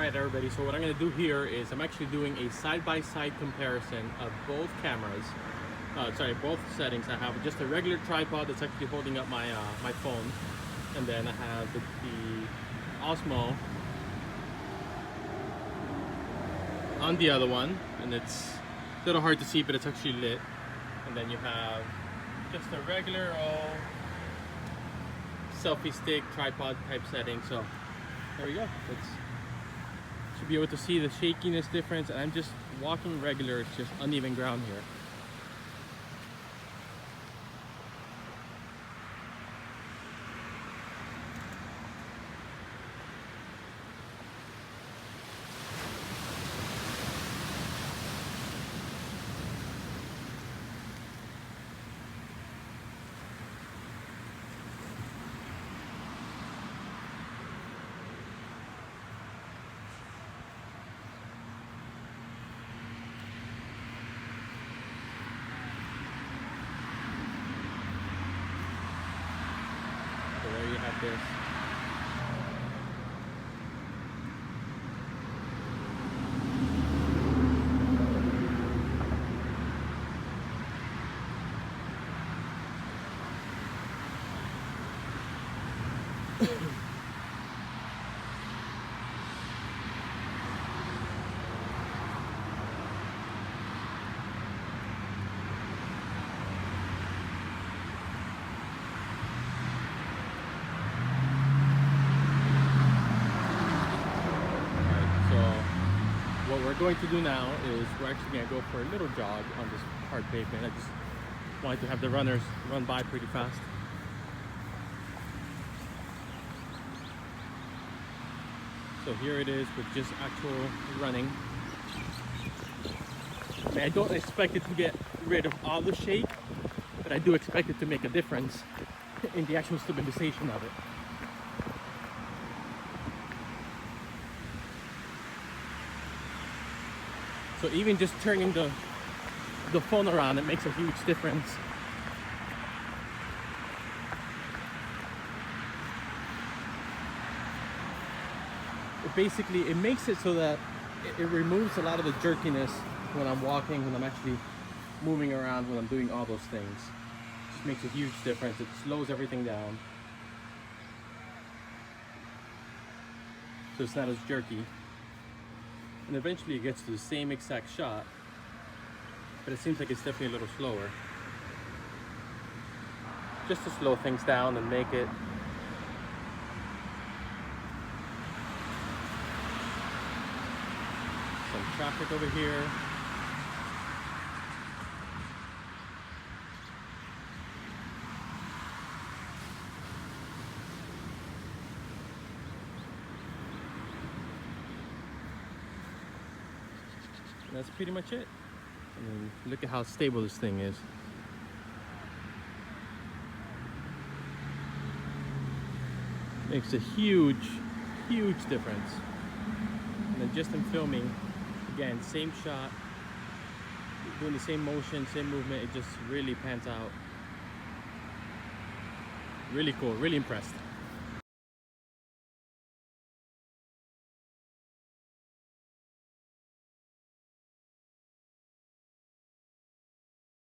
Alright everybody, so what I'm going to do here is I'm actually doing a side-by-side comparison of both cameras. Both settings. I have just a regular tripod that's actually holding up my my phone, and then I have the Osmo on the other one, and it's a little hard to see, but it's actually lit. And then you have just a regular old selfie stick tripod type setting. So there we go. Should be able to see the shakiness difference, and I'm just walking regular. It's just uneven ground here. So there you have this. What we're going to do now is we're actually going to go for a little jog on this hard pavement. I just wanted to have the runners run by pretty fast. So here it is with just actual running. I don't expect it to get rid of all the shake, but I do expect it to make a difference in the actual stabilization of it. So even just turning the phone around, it makes a huge difference. It makes it so that it removes a lot of the jerkiness when I'm walking, when I'm actually moving around, when I'm doing all those things. It just makes a huge difference. It slows everything down, so it's not as jerky. And eventually it gets to the same exact shot, but it seems like it's definitely a little slower. Just to slow things down and make it some traffic over here. And that's pretty much it. I mean, look at how stable this thing is. Makes a huge, huge difference. And then just in filming, again, same shot, doing the same motion, same movement, it just really pans out. Really cool, really impressed.